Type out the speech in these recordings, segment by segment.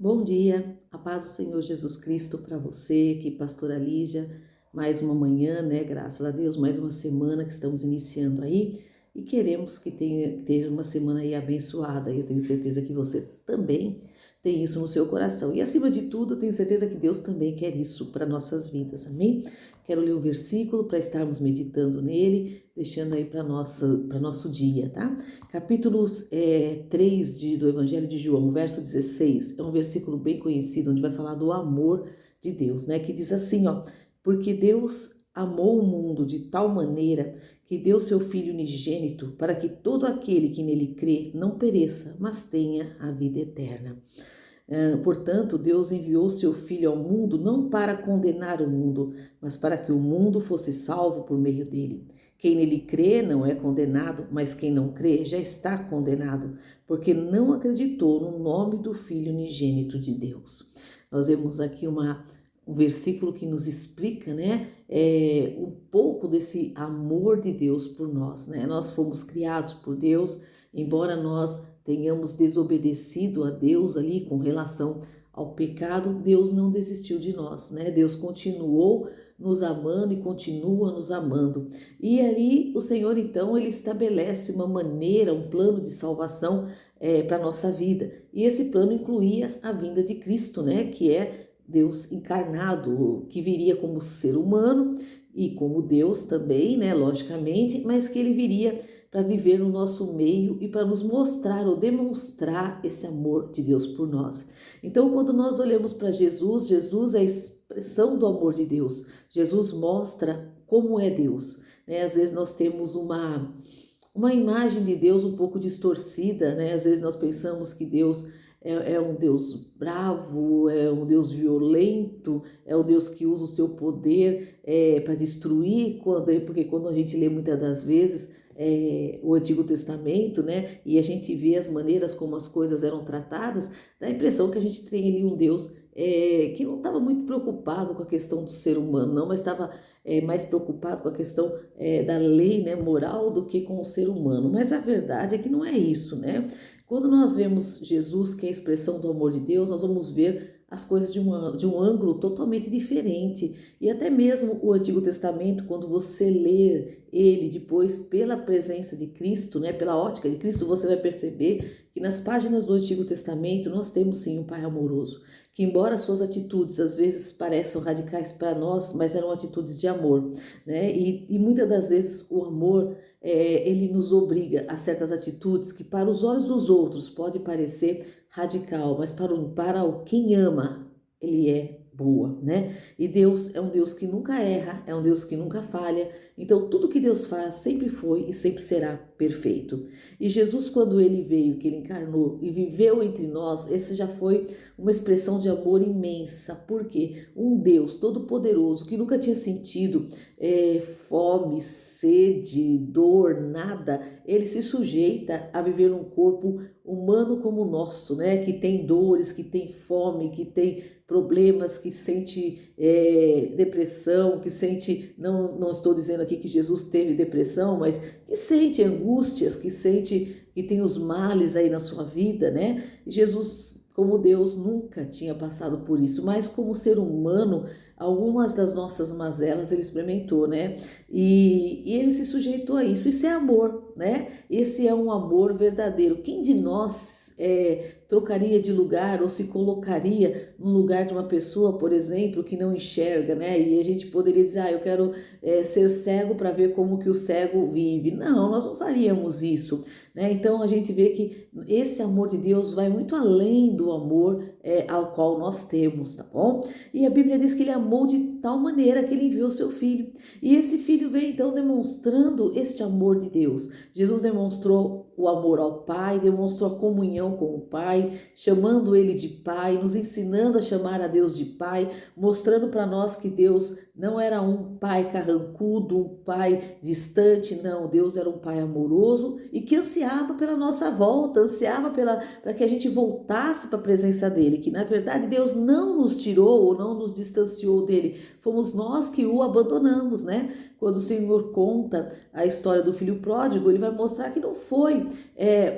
Bom dia, a paz do Senhor Jesus Cristo para você, que pastora Lígia, mais uma manhã, né? Graças a Deus, mais uma semana que estamos iniciando aí e queremos que ter uma semana aí abençoada. Eu tenho certeza que você também tem isso no seu coração. E acima de tudo, eu tenho certeza que Deus também quer isso para nossas vidas, amém? Quero ler um versículo para estarmos meditando nele, deixando aí para nosso dia, tá? Capítulo 3 do Evangelho de João, verso 16, é um versículo bem conhecido, onde vai falar do amor de Deus, né? Que diz assim, ó: porque Deus amou o mundo de tal maneira que deu seu Filho unigênito para que todo aquele que nele crê não pereça, mas tenha a vida eterna. Portanto, Deus enviou seu Filho ao mundo não para condenar o mundo, mas para que o mundo fosse salvo por meio dele. Quem nele crê não é condenado, mas quem não crê já está condenado, porque não acreditou no nome do Filho unigênito de Deus. Nós vemos aqui um versículo que nos explica, né, um pouco desse amor de Deus por nós, né? Nós fomos criados por Deus, embora nós tenhamos desobedecido a Deus ali com relação ao pecado, Deus não desistiu de nós, né? Deus continuou nos amando e continua nos amando. E ali o Senhor, então, ele estabelece uma maneira, um plano de salvação para a nossa vida. E esse plano incluía a vinda de Cristo, né? Que é Deus encarnado, que viria como ser humano e como Deus também, né? Logicamente, mas que ele viria para viver no nosso meio e para nos mostrar ou demonstrar esse amor de Deus por nós. Então, quando nós olhamos para Jesus, Jesus é a expressão do amor de Deus. Jesus mostra como é Deus, né? Às vezes nós temos uma imagem de Deus um pouco distorcida, né? Às vezes nós pensamos que Deus é um Deus bravo, é um Deus violento, é um Deus que usa o seu poder para destruir, porque quando a gente lê muitas das vezes o Antigo Testamento, né, e a gente vê as maneiras como as coisas eram tratadas, dá a impressão que a gente tem ali um Deus que não estava muito preocupado com a questão do ser humano, não, mas estava mais preocupado com a questão da lei, né, moral do que com o ser humano. Mas a verdade é que não é isso, né? Quando nós vemos Jesus, que é a expressão do amor de Deus, nós vamos ver as coisas de um ângulo totalmente diferente. E até mesmo o Antigo Testamento, quando você lê ele depois pela presença de Cristo, né, pela ótica de Cristo, você vai perceber que nas páginas do Antigo Testamento nós temos sim um Pai amoroso, que embora suas atitudes às vezes pareçam radicais para nós, mas eram atitudes de amor, né? E muitas das vezes o amor ele nos obriga a certas atitudes que para os olhos dos outros pode parecer radical, mas para quem ama, ele é boa, né? E Deus é um Deus que nunca erra, é um Deus que nunca falha. Então tudo que Deus faz sempre foi e sempre será perfeito. E Jesus, quando ele veio, que ele encarnou e viveu entre nós, esse já foi uma expressão de amor imensa, porque um Deus todo-poderoso que nunca tinha sentido fome, sede, dor, nada, ele se sujeita a viver num corpo humano como o nosso, né? Que tem dores, que tem fome, que tem problemas, que sente depressão, que sente, não estou dizendo aqui que Jesus teve depressão, mas que sente angústias, que sente que tem os males aí na sua vida, né? Jesus, como Deus, nunca tinha passado por isso, mas como ser humano, algumas das nossas mazelas ele experimentou, né? E ele se sujeitou a isso. Isso é amor, né? Esse é um amor verdadeiro. Quem de nós trocaria de lugar ou se colocaria no lugar de uma pessoa, por exemplo, que não enxerga, né? E a gente poderia dizer, eu quero ser cego para ver como que o cego vive. Não, nós não faríamos isso, né? Então a gente vê que esse amor de Deus vai muito além do amor ao qual nós temos, tá bom? E a Bíblia diz que ele amou de tal maneira que ele enviou seu filho. E esse filho veio então demonstrando este amor de Deus. Jesus demonstrou o amor ao Pai, demonstrou a comunhão com o Pai, chamando ele de Pai, nos ensinando a chamar a Deus de Pai, mostrando para nós que Deus não era um Pai carrancudo, um Pai distante, não, Deus era um Pai amoroso e que ansiava pela nossa volta, ansiava para que a gente voltasse para a presença dele, que na verdade Deus não nos tirou ou não nos distanciou dele, fomos nós que o abandonamos, né? Quando o Senhor conta a história do filho pródigo, ele vai mostrar que não foi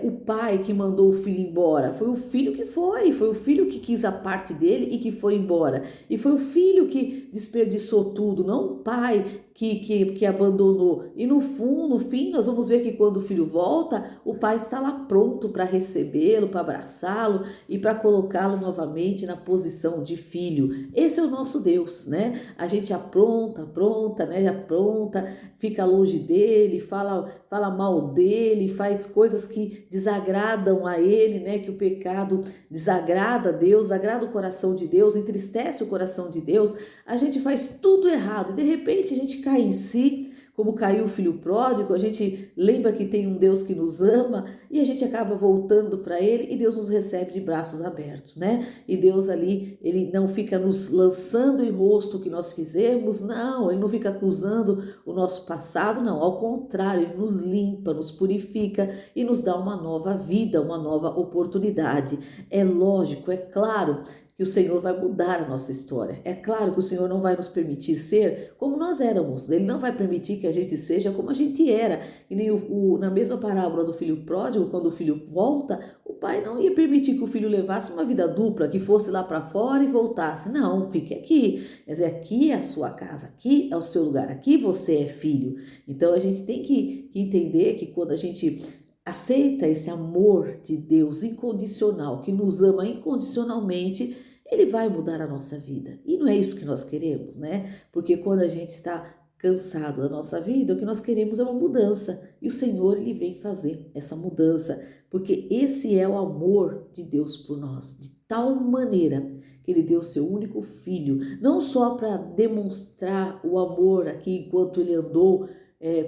o pai que mandou o filho embora, foi o filho que foi o filho que quis a parte dele e que foi embora. E foi o filho que desperdiçou tudo, não o pai que abandonou. E no fim, nós vamos ver que quando o filho volta, o pai está lá pronto para recebê-lo, para abraçá-lo e para colocá-lo novamente na posição de filho. Esse é o nosso Deus, né? A gente apronta, né? Apronta, fica longe dele, fala mal dele, faz coisas que desagradam a ele, né? Que o pecado desagrada a Deus, agrada o coração de Deus, entristece o coração de Deus. A gente faz tudo errado e de repente a gente cai em si, como caiu o filho pródigo. A gente lembra que tem um Deus que nos ama e a gente acaba voltando para ele e Deus nos recebe de braços abertos, né? E Deus ali, ele não fica nos lançando em rosto o que nós fizemos, não, ele não fica acusando o nosso passado, não, ao contrário, ele nos limpa, nos purifica e nos dá uma nova vida, uma nova oportunidade. É lógico, é claro que o Senhor vai mudar a nossa história. É claro que o Senhor não vai nos permitir ser como nós éramos. Ele não vai permitir que a gente seja como a gente era. E nem na mesma parábola do filho pródigo, quando o filho volta, o pai não ia permitir que o filho levasse uma vida dupla, que fosse lá para fora e voltasse. Não, fique aqui. Quer dizer, aqui é a sua casa, aqui é o seu lugar, aqui você é filho. Então a gente tem que entender que quando a gente aceita esse amor de Deus incondicional, que nos ama incondicionalmente, ele vai mudar a nossa vida. E não é isso que nós queremos, né? Porque quando a gente está cansado da nossa vida, o que nós queremos é uma mudança. E o Senhor, ele vem fazer essa mudança, porque esse é o amor de Deus por nós, de tal maneira que ele deu seu único filho, não só para demonstrar o amor aqui enquanto ele andou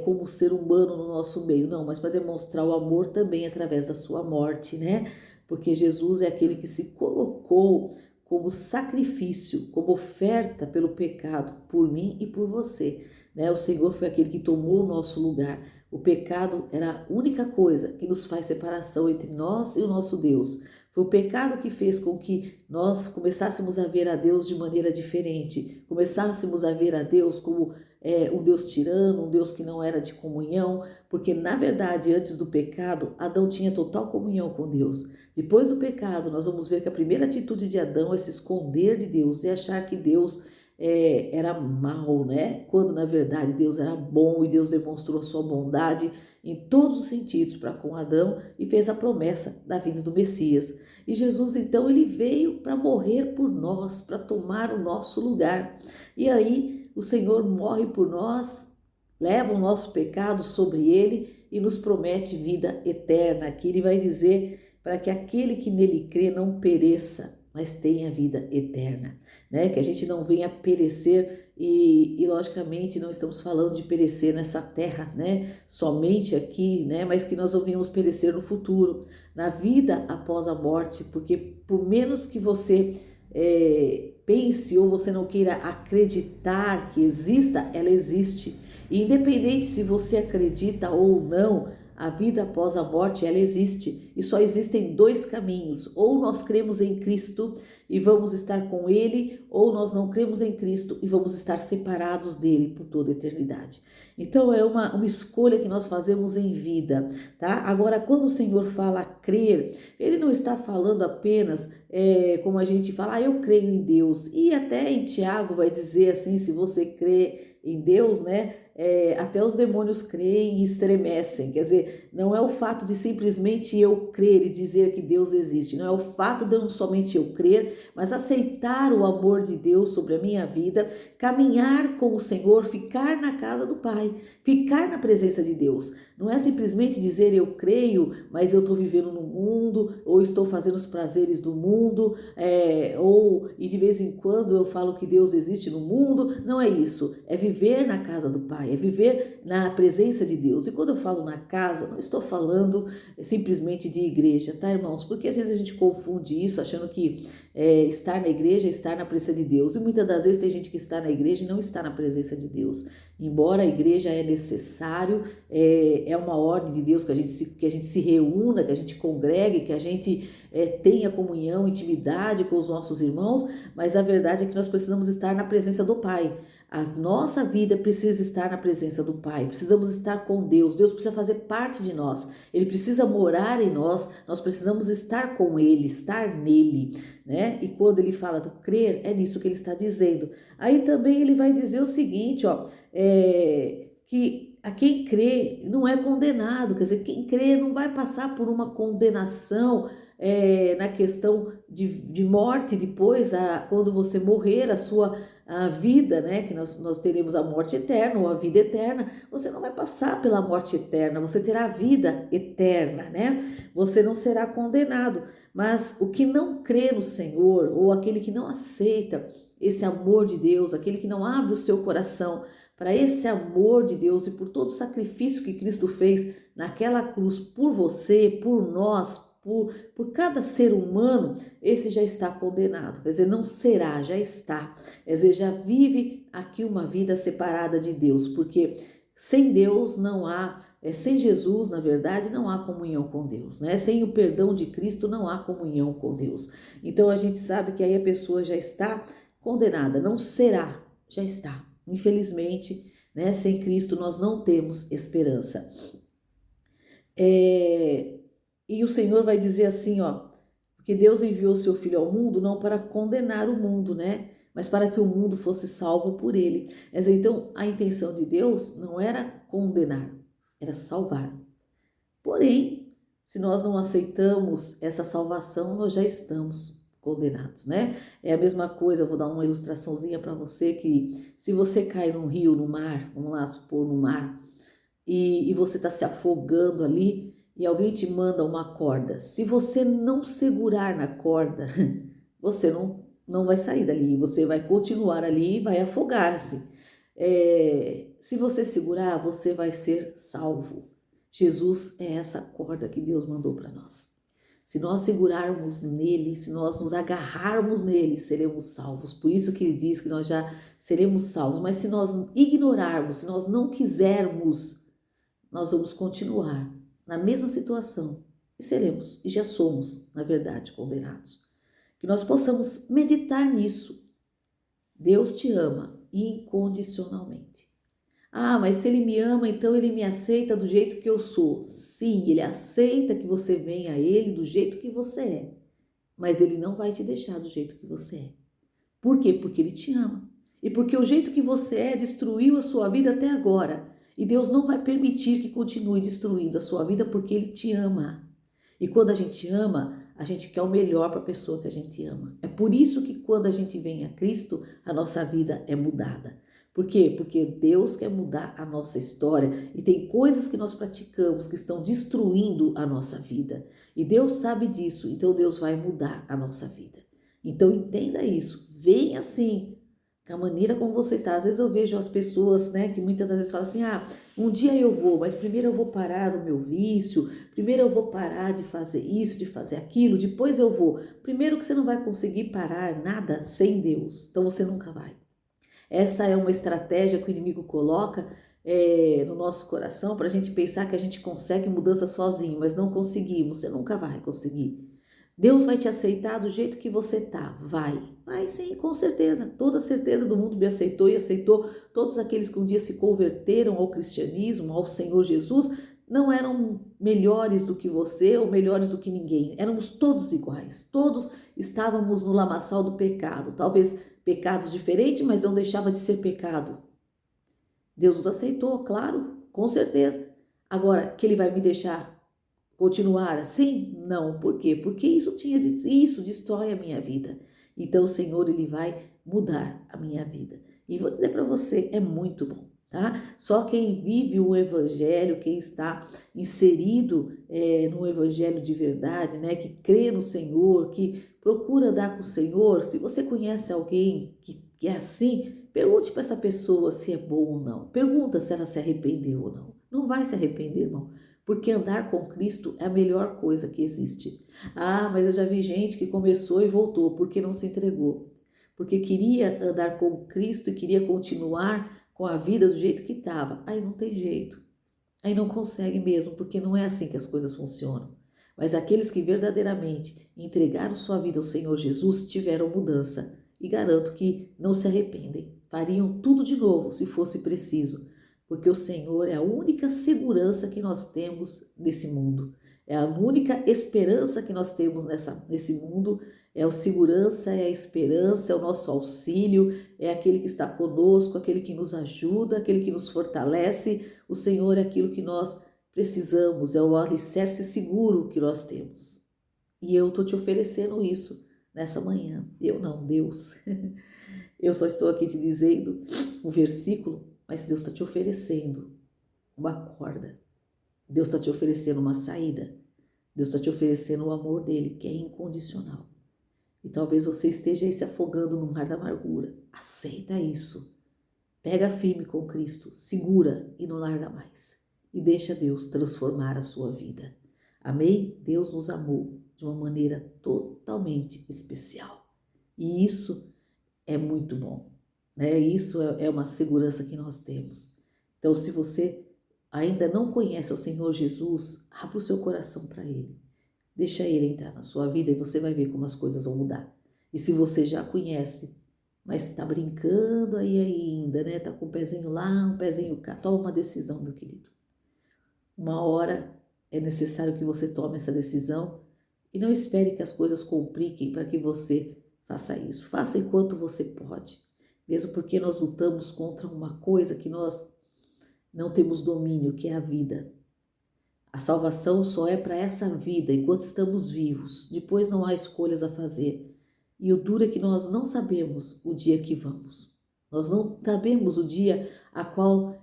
como ser humano no nosso meio, não, mas para demonstrar o amor também através da sua morte, né? Porque Jesus é aquele que se colocou como sacrifício, como oferta pelo pecado, por mim e por você, né? O Senhor foi aquele que tomou o nosso lugar. O pecado era a única coisa que nos faz separação entre nós e o nosso Deus. Foi o pecado que fez com que nós começássemos a ver a Deus de maneira diferente, começássemos a ver a Deus como um Deus tirano, um Deus que não era de comunhão, porque na verdade antes do pecado, Adão tinha total comunhão com Deus. Depois do pecado, nós vamos ver que a primeira atitude de Adão é se esconder de Deus e achar que Deus era mau, né? Quando na verdade Deus era bom e Deus demonstrou a sua bondade em todos os sentidos para com Adão e fez a promessa da vinda do Messias. E Jesus então ele veio para morrer por nós, para tomar o nosso lugar. E aí o Senhor morre por nós, leva o nosso pecado sobre ele e nos promete vida eterna. Aqui ele vai dizer para que aquele que nele crê não pereça, mas tenha vida eterna, né? Que a gente não venha perecer e logicamente não estamos falando de perecer nessa terra, né? Somente aqui, né? Mas que nós não venhamos perecer no futuro, na vida após a morte, porque por menos que você pense ou você não queira acreditar que exista, ela existe. E independente se você acredita ou não, a vida após a morte, ela existe. E só existem dois caminhos. Ou nós cremos em Cristo e vamos estar com Ele, ou nós não cremos em Cristo e vamos estar separados dele por toda a eternidade. Então é uma escolha que nós fazemos em vida, tá? Agora, quando o Senhor fala crer, Ele não está falando apenas como a gente fala, eu creio em Deus. E até em Tiago vai dizer assim, se você crê em Deus, né? Até os demônios creem e estremecem. Quer dizer, não é o fato de simplesmente eu crer e dizer que Deus existe, não é o fato de não somente eu crer, mas aceitar o amor de Deus sobre a minha vida, caminhar com o Senhor, ficar na casa do Pai, ficar na presença de Deus. Não é simplesmente dizer eu creio, mas eu estou vivendo no mundo, ou estou fazendo os prazeres do mundo, e de vez em quando eu falo que Deus existe no mundo. Não é isso, é viver na casa do Pai. Pai, é viver na presença de Deus. E quando eu falo na casa, não estou falando simplesmente de igreja, tá, irmãos? Porque às vezes a gente confunde isso achando que estar na igreja é estar na presença de Deus. E muitas das vezes tem gente que está na igreja e não está na presença de Deus. Embora a igreja é necessário, é uma ordem de Deus que a gente se reúna, que a gente congregue, que a gente tenha comunhão, intimidade com os nossos irmãos, mas a verdade é que nós precisamos estar na presença do Pai. A nossa vida precisa estar na presença do Pai, precisamos estar com Deus, Deus precisa fazer parte de nós, Ele precisa morar em nós, nós precisamos estar com Ele, estar nele, né? E quando Ele fala do crer, é nisso que Ele está dizendo. Aí também Ele vai dizer o seguinte, que a quem crê não é condenado, quer dizer, quem crê não vai passar por uma condenação na questão de morte depois, quando você morrer, a vida, né, que nós teremos a morte eterna ou a vida eterna, você não vai passar pela morte eterna, você terá a vida eterna, né? Você não será condenado, mas o que não crê no Senhor, ou aquele que não aceita esse amor de Deus, aquele que não abre o seu coração para esse amor de Deus e por todo o sacrifício que Cristo fez naquela cruz por você, por nós, por cada ser humano, esse já está condenado, quer dizer, não será, já está, quer dizer, já vive aqui uma vida separada de Deus, porque sem Deus não há, sem Jesus, na verdade, não há comunhão com Deus, né? Sem o perdão de Cristo não há comunhão com Deus. Então a gente sabe que aí a pessoa já está condenada, não será, já está. Infelizmente, né? Sem Cristo nós não temos esperança. E o Senhor vai dizer assim, porque Deus enviou seu Filho ao mundo não para condenar o mundo, né? Mas para que o mundo fosse salvo por ele. Então, a intenção de Deus não era condenar, era salvar. Porém, se nós não aceitamos essa salvação, nós já estamos condenados, né? É a mesma coisa, eu vou dar uma ilustraçãozinha para você, que se você cai num rio, no mar, vamos lá supor, no mar, e você está se afogando ali, e alguém te manda uma corda. Se você não segurar na corda, você não vai sair dali, você vai continuar ali e vai afogar-se. Se você segurar, você vai ser salvo. Jesus é essa corda que Deus mandou para nós. Se nós segurarmos nele, se nós nos agarrarmos nele, seremos salvos. Por isso que ele diz que nós já seremos salvos. Mas se nós ignorarmos, se nós não quisermos, nós vamos continuar na mesma situação e seremos, e já somos, na verdade, condenados. Que nós possamos meditar nisso. Deus te ama incondicionalmente. Mas se ele me ama, então ele me aceita do jeito que eu sou. Sim, ele aceita que você venha a ele do jeito que você é, mas ele não vai te deixar do jeito que você é. Por quê? Porque ele te ama. E porque o jeito que você é destruiu a sua vida até agora. E Deus não vai permitir que continue destruindo a sua vida porque Ele te ama. E quando a gente ama, a gente quer o melhor para a pessoa que a gente ama. É por isso que quando a gente vem a Cristo, a nossa vida é mudada. Por quê? Porque Deus quer mudar a nossa história e tem coisas que nós praticamos que estão destruindo a nossa vida. E Deus sabe disso, então Deus vai mudar a nossa vida. Então entenda isso, venha assim, com a maneira como você está. Às vezes eu vejo as pessoas, né, que muitas das vezes falam assim, um dia eu vou, mas primeiro eu vou parar do meu vício, primeiro eu vou parar de fazer isso, de fazer aquilo, depois eu vou. Primeiro que você não vai conseguir parar nada sem Deus, então você nunca vai. Essa é uma estratégia que o inimigo coloca no nosso coração para a gente pensar que a gente consegue mudança sozinho, mas não conseguimos, você nunca vai conseguir. Deus vai te aceitar do jeito que você tá, vai sim, com certeza, toda certeza do mundo me aceitou e aceitou todos aqueles que um dia se converteram ao cristianismo, ao Senhor Jesus, não eram melhores do que você ou melhores do que ninguém, éramos todos iguais, todos estávamos no lamaçal do pecado, talvez pecados diferentes, mas não deixava de ser pecado. Deus nos aceitou, claro, com certeza. Agora, que Ele vai me deixar continuar assim? Não. Por quê? Porque isso destrói a minha vida. Então o Senhor, Ele vai mudar a minha vida. E vou dizer para você, é muito bom, tá? Só quem vive o Evangelho, quem está inserido no Evangelho de verdade, né? Que crê no Senhor, que procura andar com o Senhor. Se você conhece alguém que que é assim, pergunte para essa pessoa se é bom ou não. Pergunta se ela se arrependeu ou não. Não vai se arrepender, irmão, porque andar com Cristo é a melhor coisa que existe. Ah, mas eu já vi gente que começou e voltou porque não se entregou. Porque queria andar com Cristo e queria continuar com a vida do jeito que estava. Aí não tem jeito. Aí não consegue mesmo, porque não é assim que as coisas funcionam. Mas aqueles que verdadeiramente entregaram sua vida ao Senhor Jesus tiveram mudança. E garanto que não se arrependem. Fariam tudo de novo se fosse preciso. Porque o Senhor é a única segurança que nós temos nesse mundo. É a única esperança que nós temos nesse mundo. É o segurança, é a esperança, é o nosso auxílio, é aquele que está conosco, aquele que nos ajuda, aquele que nos fortalece. O Senhor é aquilo que nós precisamos, é o alicerce seguro que nós temos. E eu estou te oferecendo isso nessa manhã. Eu não, Deus. Eu só estou aqui te dizendo um versículo, mas Deus está te oferecendo uma corda. Deus está te oferecendo uma saída. Deus está te oferecendo o amor dele, que é incondicional. E talvez você esteja aí se afogando no mar da amargura. Aceita isso. Pega firme com Cristo, segura e não larga mais. E deixa Deus transformar a sua vida. Amém? Deus nos amou de uma maneira totalmente especial. E isso é muito bom, né? Isso é uma segurança que nós temos. Então, se você ainda não conhece o Senhor Jesus, abra o seu coração para Ele. Deixa Ele entrar na sua vida e você vai ver como as coisas vão mudar. E se você já conhece, mas está brincando aí ainda, né? Está com um pezinho lá, um pezinho cá, toma uma decisão, meu querido. Uma hora é necessário que você tome essa decisão e não espere que as coisas compliquem para que você faça isso. Faça enquanto você pode. Mesmo porque nós lutamos contra uma coisa que nós não temos domínio, que é a vida. A salvação só é para essa vida, enquanto estamos vivos. Depois não há escolhas a fazer. E o duro é que nós não sabemos o dia que vamos. Nós não sabemos o dia a qual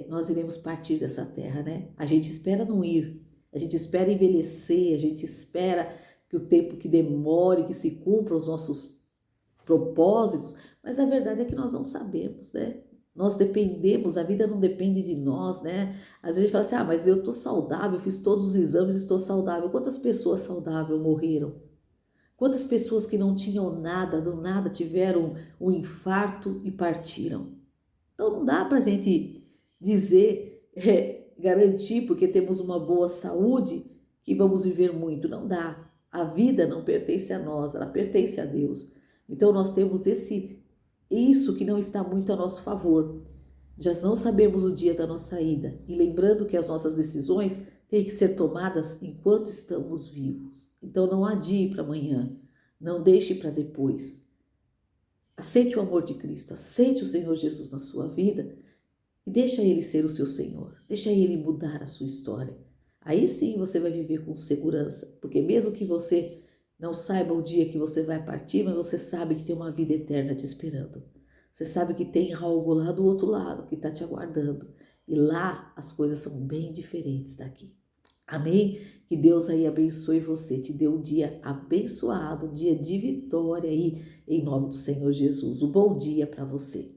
nós iremos partir dessa terra, né? A gente espera não ir. A gente espera envelhecer. A gente espera que o tempo que demore, que se cumpram os nossos propósitos. Mas a verdade é que nós não sabemos, né? Nós dependemos, a vida não depende de nós, né? Às vezes a gente fala assim, mas eu tô saudável, fiz todos os exames, estou saudável. Quantas pessoas saudáveis morreram? Quantas pessoas que não tinham nada, do nada, tiveram um infarto e partiram? Então não dá pra gente dizer, garantir, porque temos uma boa saúde, que vamos viver muito. Não dá. A vida não pertence a nós, ela pertence a Deus. Então nós temos isso que não está muito a nosso favor. Já não sabemos o dia da nossa ida. E lembrando que as nossas decisões têm que ser tomadas enquanto estamos vivos. Então não adie para amanhã. Não deixe para depois. Aceite o amor de Cristo. Aceite o Senhor Jesus na sua vida. E deixa Ele ser o seu Senhor. Deixa Ele mudar a sua história. Aí sim você vai viver com segurança. Porque mesmo que você não saiba o dia que você vai partir, mas você sabe que tem uma vida eterna te esperando. Você sabe que tem algo lá do outro lado que está te aguardando. E lá as coisas são bem diferentes daqui. Amém? Que Deus aí abençoe você, te dê um dia abençoado, um dia de vitória aí, em nome do Senhor Jesus. Um bom dia para você.